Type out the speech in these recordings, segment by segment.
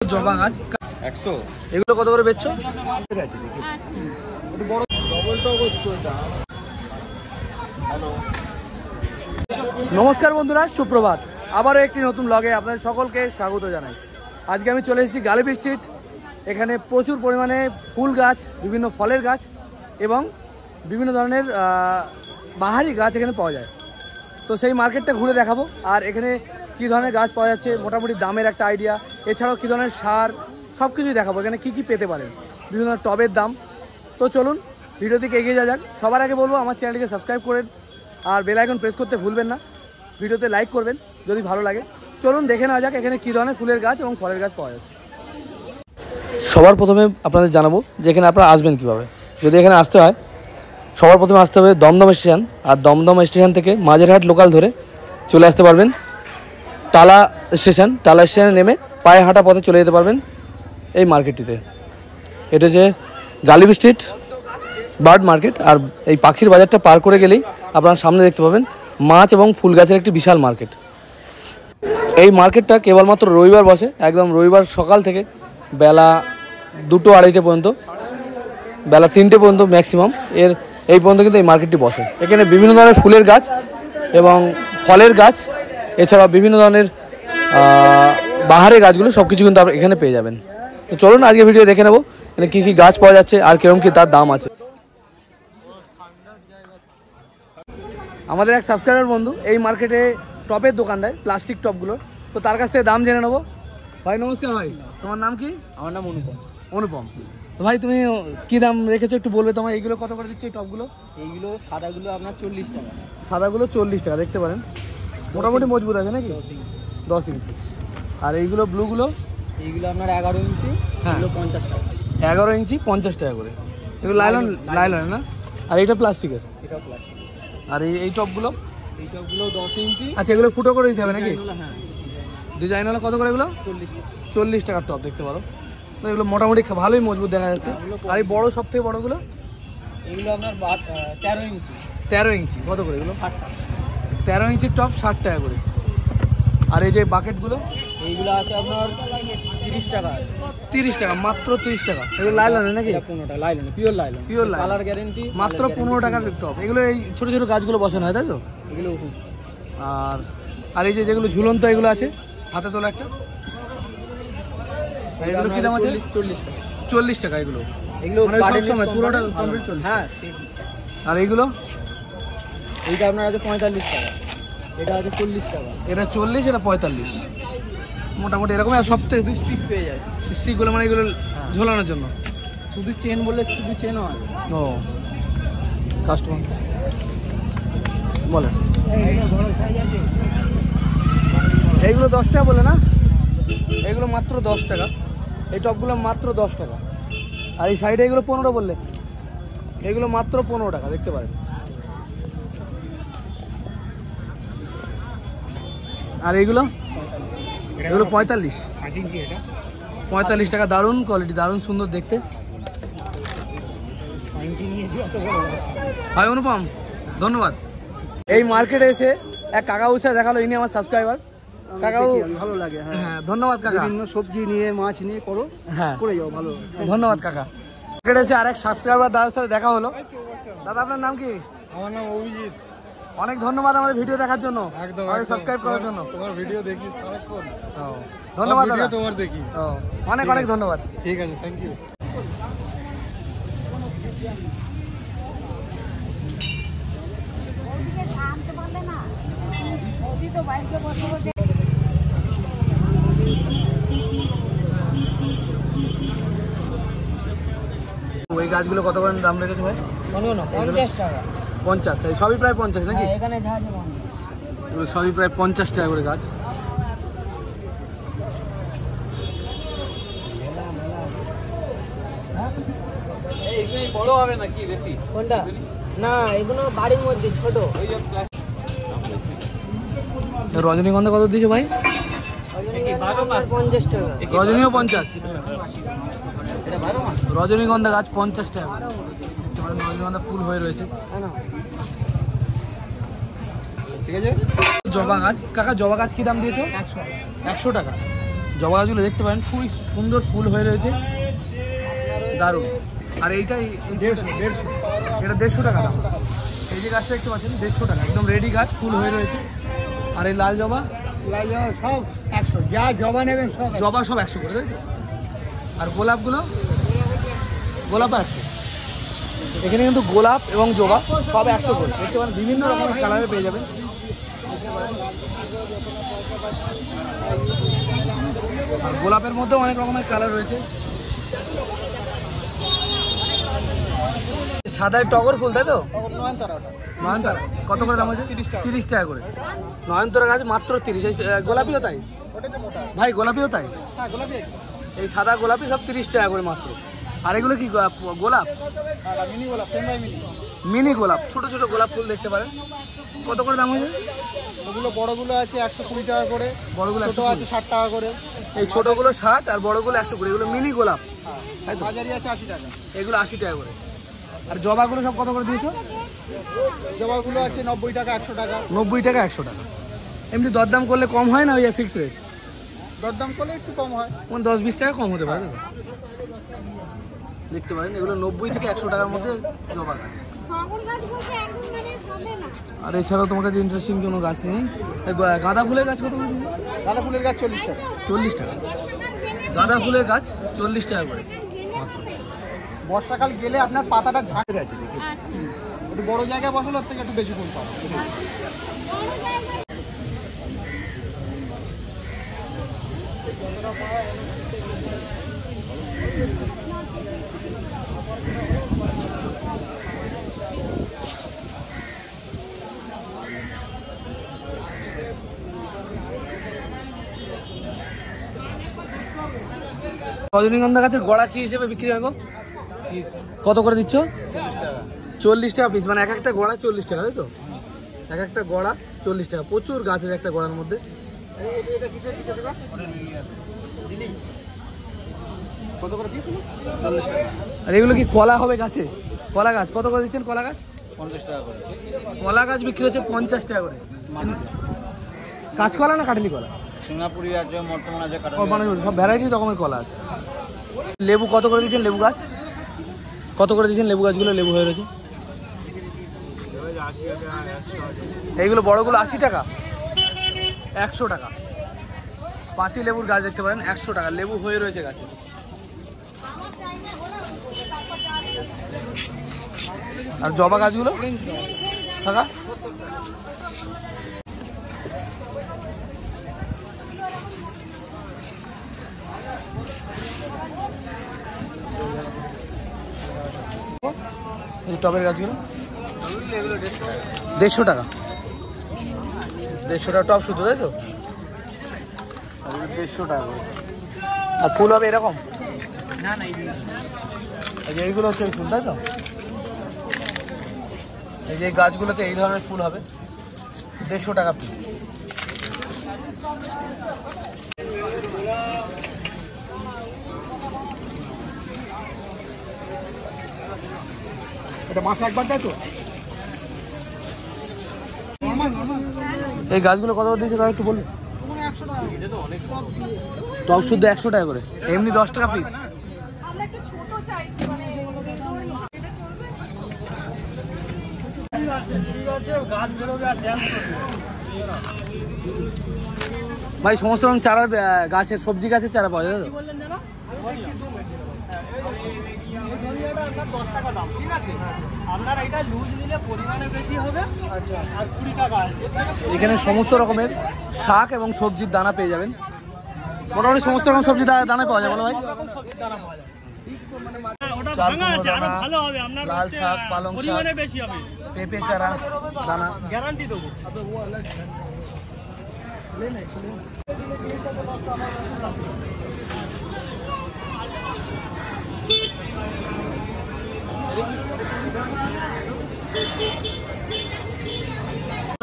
জবা গাছ 100। এগুলো কত করে বেচছো? নমস্কার বন্ধুরা, সুপ্রভাত। আবারও একটি নতুন ব্লগে আপনাদের সকলকে স্বাগত জানাই। আজকে আমি চলে এসেছি গালিব স্ট্রিট। এখানে প্রচুর পরিমাণে ফুল গাছ, বিভিন্ন ফলের গাছ এবং বিভিন্ন ধরনের বাহারি গাছ এখানে পাওয়া যায়। তো সেই মার্কেটটা ঘুরে দেখাবো, আর এখানে কী ধরনের গাছ পাওয়া যাচ্ছে, মোটামুটি দামের একটা আইডিয়া, এছাড়াও কী ধরনের সার, সব কিছুই দেখাবো। এখানে কী কী পেতে পারেন, বিভিন্ন টবের দাম। তো চলুন ভিডিও দিকে এগিয়ে যাওয়া যাক। সবার আগে বলবো আমার চ্যানেলটিকে সাবস্ক্রাইব করেন আর বেল আইকন প্রেস করতে ভুলবেন না। ভিডিওতে লাইক করবেন যদি ভালো লাগে। চলুন দেখে নেওয়া যাক এখানে কী ধরনের ফুলের গাছ এবং ফলের গাছ পাওয়া যাচ্ছে। সবার প্রথমে আপনাদের জানাবো যে এখানে আপনারা আসবেন কীভাবে। যদি এখানে আসতে হয়, সবার প্রথমে আসতে হবে দমদম স্টেশন, আর দমদম স্টেশন থেকে মাঝেরহাট লোকাল ধরে চলে আসতে পারবেন টালা স্টেশন। টালা স্টেশনে নেমে পায়ে হাঁটা পথে চলে যেতে পারবেন এই মার্কেটটিতে। এটা যে গালিব স্ট্রিট বার্ড মার্কেট, আর এই পাখির বাজারটা পার করে গেলেই আপনারা সামনে দেখতে পাবেন মাছ এবং ফুল গাছের একটি বিশাল মার্কেট। এই মার্কেটটা কেবলমাত্র রবিবার বসে, একদম রবিবার সকাল থেকে বেলা 2-2-2:30 পর্যন্ত, বেলা 3টে পর্যন্ত ম্যাক্সিমাম এই পর্যন্ত কিন্তু এই মার্কেটটি বসে। এখানে বিভিন্ন ধরনের ফুলের গাছ এবং ফলের গাছ, এছাড়াও বিভিন্ন ধরনের বাহারের গাছগুলো সব কিছু কিন্তু আপনারা এখানে পেয়ে যাবেন। তো চলুন আজকে ভিডিও দেখে নেবো এখানে কী কী গাছ পাওয়া যাচ্ছে আর কীরকম কী তার দাম আছে। আমাদের এক সাবস্ক্রাইবার বন্ধু এই মার্কেটে টবের দোকান দেয়, প্লাস্টিক টবগুলো। তো তার কাছ থেকে দাম জেনে নেবো। ভাই নমস্কার। ভাই তোমার নাম কি? আমার নাম অনুপম। অনুপম। তো ভাই তুমি কি দাম রেখেছো একটু বলবে? তোমার এইগুলো কত করে দিচ্ছ এই টবগুলো? এইগুলো সাদাগুলো আপনার 40 টাকা। সাদাগুলো 40 টাকা, দেখতে পারেন মোটামুটি মজবুত আছে নাকি? 10 ইঞ্চি। আর এইগুলো ব্লুগুলো? এইগুলো আপনার 11 ইঞ্চি। হ্যাঁ, 50 টাকা। 11 ইঞ্চি 50 টাকা করে। এগুলো লাইলন না? আর এইটা প্লাস্টিকের? এটাও প্লাস্টিক। আর এই টবগুলো? এই টবগুলো 10 ইঞ্চি। আচ্ছা, এগুলো ফুটো করে দিতে হবে নাকি? হ্যাঁ, ডিজাইন হলো কত করে এগুলো? 40 টাকার টব, দেখতে পারো। তো এগুলো মোটামুটি ভালোই মজবুত দেখা যাচ্ছে। আর এই বড়ো সব থেকে বড়োগুলো? এগুলো আপনার 13 ইঞ্চি। 13 ইঞ্চি কত করে এগুলো? 60 টাকা। 13 ইঞ্চির টব 60 টাকা করে। আর এই যে বাকেটগুলো? এইগুলো আছে আপনার 30 টাকা আছে। 30 টাকা, মাত্র 30 টাকা। এগুলো লাইলনের নাকি? 15 টাকা nylon, pure nylon. Pure nylon, colour guarantee. মাত্র 15 টাকার টব। এগুলো এই ছোট ছোট গাছগুলো বসানো হয়, তাই তো? এগুলো আর এই যে যেগুলো ঝুলন্ত এগুলো আছে হাতে তোলা একটা, এগুলো কি দাম আছে? 40 টাকা। 40 টাকা এগুলো? এগুলো মানে সব সময় পুরোটা কমপ্লিট চলছে? হ্যাঁ। আর এইগুলো? এইটা আপনার আছে 45 টাকা। এটা আছে 40 টাকা। এটা 40, এটা 45 মোটামুটি এরকম। আর সব থেকে স্টিক পেয়ে যায়। স্টিকগুলো মানে এগুলো ঝোলানোর জন্য? শুধু চেন বললে শুধু চেনও হয়। ও, কাস্টমার বলেন। এইগুলো 10 টাকা বলে না? এগুলো মাত্র 10 টাকা। এই টপগুলো মাত্র 10 টাকা। আর এই সাইডে এগুলো 15 বললে, এগুলো মাত্র 15 টাকা, দেখতে পারেন। আর এইগুলো? এগুলো 45। 45 টাকা। দারুণ কোয়ালিটি, দারুণ সুন্দর দেখতে। ভাই অনুপম, ধন্যবাদ। এই মার্কেটে এসে এক কাকা উৎসাহ দেখালো, ইনি আমার সাবস্ক্রাইবার। কাকাও ভালো লাগে। হ্যাঁ, ধন্যবাদ কাকা। বিভিন্ন সবজি নিয়ে মাছ নিয়ে করো, হ্যাঁ করে যাও, ভালো। ধন্যবাদ কাকা। মার্কেটে এসে আরেক সাবস্ক্রাইবার দাদার সাথে দেখা হলো। দাদা আপনার নাম কি? আমার নাম অভিজিৎ। অনেক ধন্যবাদ আমাদের ভিডিও দেখার জন্য, আমাদের সাবস্ক্রাইব করার জন্য। তোমার ভিডিও দেখি সারাক্ষণ। ধন্যবাদ দাদা, তোমার দেখি। অনেক অনেক ধন্যবাদ। ঠিক আছে, থ্যাংক ইউ। ওই গাছগুলো কত করে দাম রেখেছে ভাই? 50 টাকা। 50? এই সবই প্রায় 50 নাকি? এখানে যা আছে এগুলো সবই প্রায় 50 টাকা করে গাছ। বড় হবে নাকি বেশি? কোনটা? না, এগুলো বাড়ির মধ্যে ছোট। রজনীগন্ধা কত দিয়েছো ভাই? 50 টাকা। রজনীও 50? রজনীগন্ধা গাছ 50 টাকা। রজনীগন্ধা ফুল হয়ে রয়েছে। ঠিক আছে। জবা গাছ কাকা, জবা গাছ কি দাম দিয়েছো? 100 টাকা। জবা গাছগুলো দেখতে পারেন, খুবই সুন্দর ফুল হয়ে রয়েছে, দারুণ। আর এইটা এটা 150 টাকা দাম। এই যে গাছটা দেখতে পাচ্ছেন 150 টাকা, একদম রেডি গাছ, ফুল হয়ে রয়েছে। আর এই লাল জবা সব 100, যা জবা নেবেন সব জবা সব 100 করে, তাই তো? আর গোলাপগুলো, গোলাপ 100। এখানে কিন্তু গোলাপ এবং জবা সব 100 করে, দেখতে পারেন বিভিন্ন রকমের কালারে পেয়ে যাবেন। আর গোলাপের মধ্যেও অনেক রকমের কালার রয়েছে। সাদা টগর ফুল, তাই তো? নয়নতারা কত করে দাম আছে? 30 টাকা করে। নয়নতারা গাছ মাত্র 30। গোলাপিও তাই ভাই? গোলাপিও তাই? এই সাদা গোলাপি সব 30 টাকা করে মাত্র। আর এগুলো কি গোলাপ? মিনি গোলাপ, ছোট ছোট গোলাপ ফুল দেখতে পারেন। কত করে দাম হয়েছে? ওগুলো বড়গুলো আছে 120 টাকা করে, বড়গুলো ছোট আছে 60 টাকা করে। এই ছোটগুলো 60 আর বড়গুলো 100 করে। এগুলো মিনি গোলাপ, বাজারি আছে 80 টাকা। এগুলো 80 টাকা করে। আর জবাগুলো সব কত করে দিয়েছো? জবাগুলো আছে 90 টাকা, 100 টাকা। 90 টাকা, 100 টাকা। এমনি দরদাম করলে কম হয় না? ওই ফিক্স রেট? দরদাম করলে একটু কম হয়, 10-20 টাকা কম হতে পারে। দেখতে পারেন এগুলো 90 থেকে 100 টাকার মধ্যে জবা গাছ। আর এছাড়াও তোমার কাছে ইন্টারেস্টিং কোনো গাছ নেই? গাঁদা ফুলের গাছ কত করে? গাঁদা ফুলের গাছ 40 টাকা। 40 টাকা গাঁদা ফুলের গাছ, 40 টাকা করে মাত্র। বর্ষাকাল গেলে আপনার পাতাটা ঝাঁকে আছে, একটু বড় জায়গায় বসালে ওর থেকে একটু বেশি ফুল পাবে। রজনীগন্ধা গাছের গোড়া কি হিসেবে বিক্রি হয় গো? কত করে দিচ্ছ? 40 টাকা পিস, মানে এক একটা গোড়া 40 টাকা, তাই তো? এক একটা গোড়া 40 টাকা। প্রচুর গাছ আছে একটা গোড়ার মধ্যে। কত করে পিস? আর এগুলো কি কলা হবে গাছে? কলা গাছ কত করে দিচ্ছেন? কলা গাছ 50 টাকা করে। কলা গাছ বিক্রি হচ্ছে 50 টাকা করে। কাঁচকলা না কাটলি কলা? সিঙ্গাপুরি আছে, মর্তমান আছে, সব ভ্যারাইটি রকমের কলা আছে। লেবু কত করে দিচ্ছেন? লেবু গাছ কত করে দিচ্ছেন? লেবু গাছগুলো লেবু হয়ে রয়েছে। এইগুলো বড়গুলো 80 টাকা, 100 টাকা। পাতি লেবুর গাছ দেখতে পারেন, 100 টাকা। লেবু হয়ে রয়েছে গাছে। আর জবা গাছগুলো টাকা। টবের গাছগুলো 150 টাকা। 150 টাকা টব শুধু, তাই তো? 150 টাকা করে। আর ফুল হবে এরকম? না না, এই যে এইগুলো হচ্ছে এই ফুল, তাই তো? এই যে গাছগুলোতে এই ধরনের ফুল হবে, 150 টাকা পিস। এটা মাসে একবার দেয় তো। এই গাছগুলো কত করে দিয়েছে তাহলে একটু বলুন। টব শুদ্ধ 100 টাকা করে, এমনি 10 টাকা পিস। ভাই সমস্ত রকম চারার গাছের, সবজি গাছের চারা পাওয়া যায় তো? এখানে সমস্ত রকমের শাক এবং সবজির দানা পেয়ে যাবেন। মোটামুটি সমস্ত রকম সবজি দানা পাওয়া যায়, বলো ভাই? চাল কুমড়ো দানা, লাল শাক, পালং শাক, পেঁপে চারা দানা। গ্যারান্টি দেবো।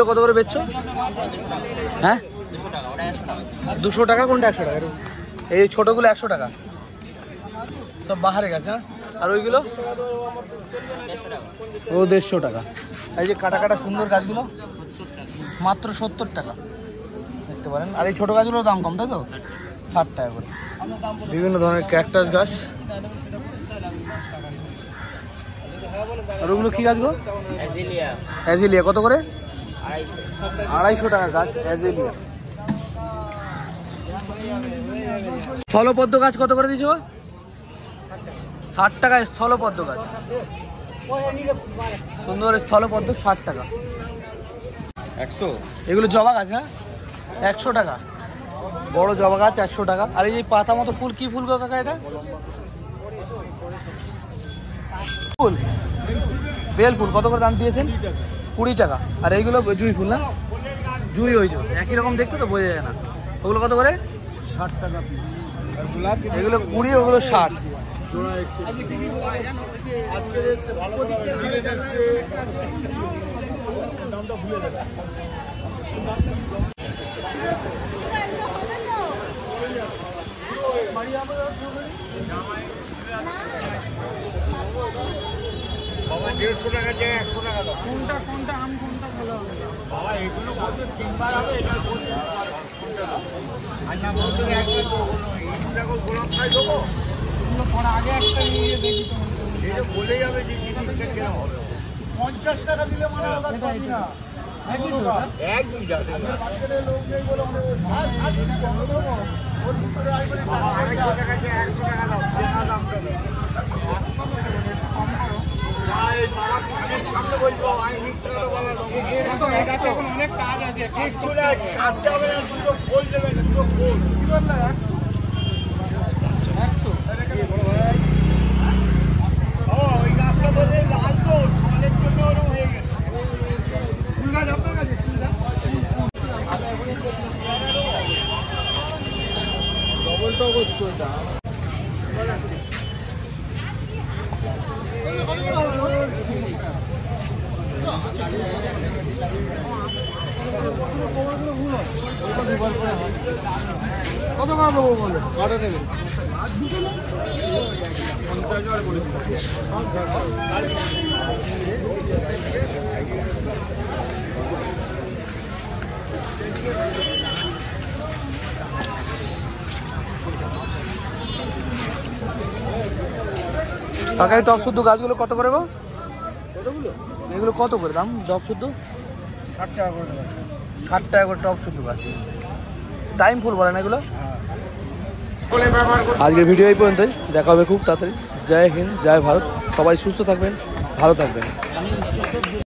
কত করে বেচছো? হ্যাঁ 200 টাকা। কোনটা 100 টাকা? এই ছোটগুলো 100 টাকা, সব বাহারে গাছ না? আর ওইগুলো ও 150 টাকা। এই যে কাটা কাটা সুন্দর গাছগুলো মাত্র 70 টাকা দেখতে পারেন। আর এই ছোট গাছগুলোর দাম কম, তাই তো? 60 টাকা করে। বিভিন্ন ধরনের ক্যাকটাস গাছ। আর ওগুলো কি গাছ গো? অ্যাজিলিয়া। কত করে? 250 টাকা গাছ অ্যাজিলিয়া। স্থলপদ্ম গাছ কত করে দিছো? 60 টাকা স্থলপদ্ম গাছ। সুন্দর স্থলপদ্ম 60 টাকা। 100। এগুলো জবা গাছ না? 100 টাকা। বড় জবা গাছ 100 টাকা। আর এই যে পাতা মতো ফুল, কি ফুল গো কাকা এটা? ফুল, বেল ফুল। কত করে দাম দিয়েছেন? 20 টাকা। আর এইগুলো জুঁই ফুল না? জুঁই ওই যে একই রকম দেখতে তো বোঝা যায় না। ওগুলো কত করে? 60 টাকা। আর গোলাপ এগুলো 20, ওগুলো 60। জোড়া 100। আজকে এসে ভালো করে দামটা ভুলে যাবে। বাবা 150 টাকা যায় 100 টাকা দাও। কোনটা আম কোনটা ভালো হবে বাবা? এগুলো বলতে 3 বার হবে, এটা বলতে আর না বলতে একবার তো হলো। এই টাকা গোলাপ খাই দেবো। এগুলো পরে আগে একটা নিয়ে দেখি তো এটা বলে যাবে যে জিনিসটা কেন হবে। 50 টাকা দিলে মানে ওটা পাবি না। একই যাবে মার্কেটে লোক নেই বলে ভাই ভাই কম দেবো। ওর ভিতরে আইবে বাবা 250 টাকা যে 100 টাকা দাও। দেখা দামটা দাও। কম করো। ভাই বাবা আমি সামনে বলবো আমি মিথ্যা কথা বলা লোক। এটা তো এখন অনেক কাজ আছে। কিছু না কাটতে হবে না, দুটো ফুল দেবেন, দুটো ফুল। কি বললা 100? 100 এটা কি বড় ভাই? ও ওই গাছটা বলে লাল তো অনেক জন্য ওর হয়ে গেছে। ফুল গাছ আপনার কাছে? ফুল গাছ ডবল টগর তো এটা। কত টাকা দেবো বলে? কটা নেবেন? কাকা টপ শুদ্ধ গাছগুলো কত করে গো? এগুলো কত করে দাম টপ শুদ্ধ? 60 টাকা করে। 60 টাকা করে টপ শুদ্ধ গাছ। টাইম ফুল বলে না এগুলো? আজকের ভিডিও এই পর্যন্তই। দেখা হবে খুব তাড়াতাড়ি। জয় হিন্দ, জয় ভারত। সবাই সুস্থ থাকবেন, ভালো থাকবেন।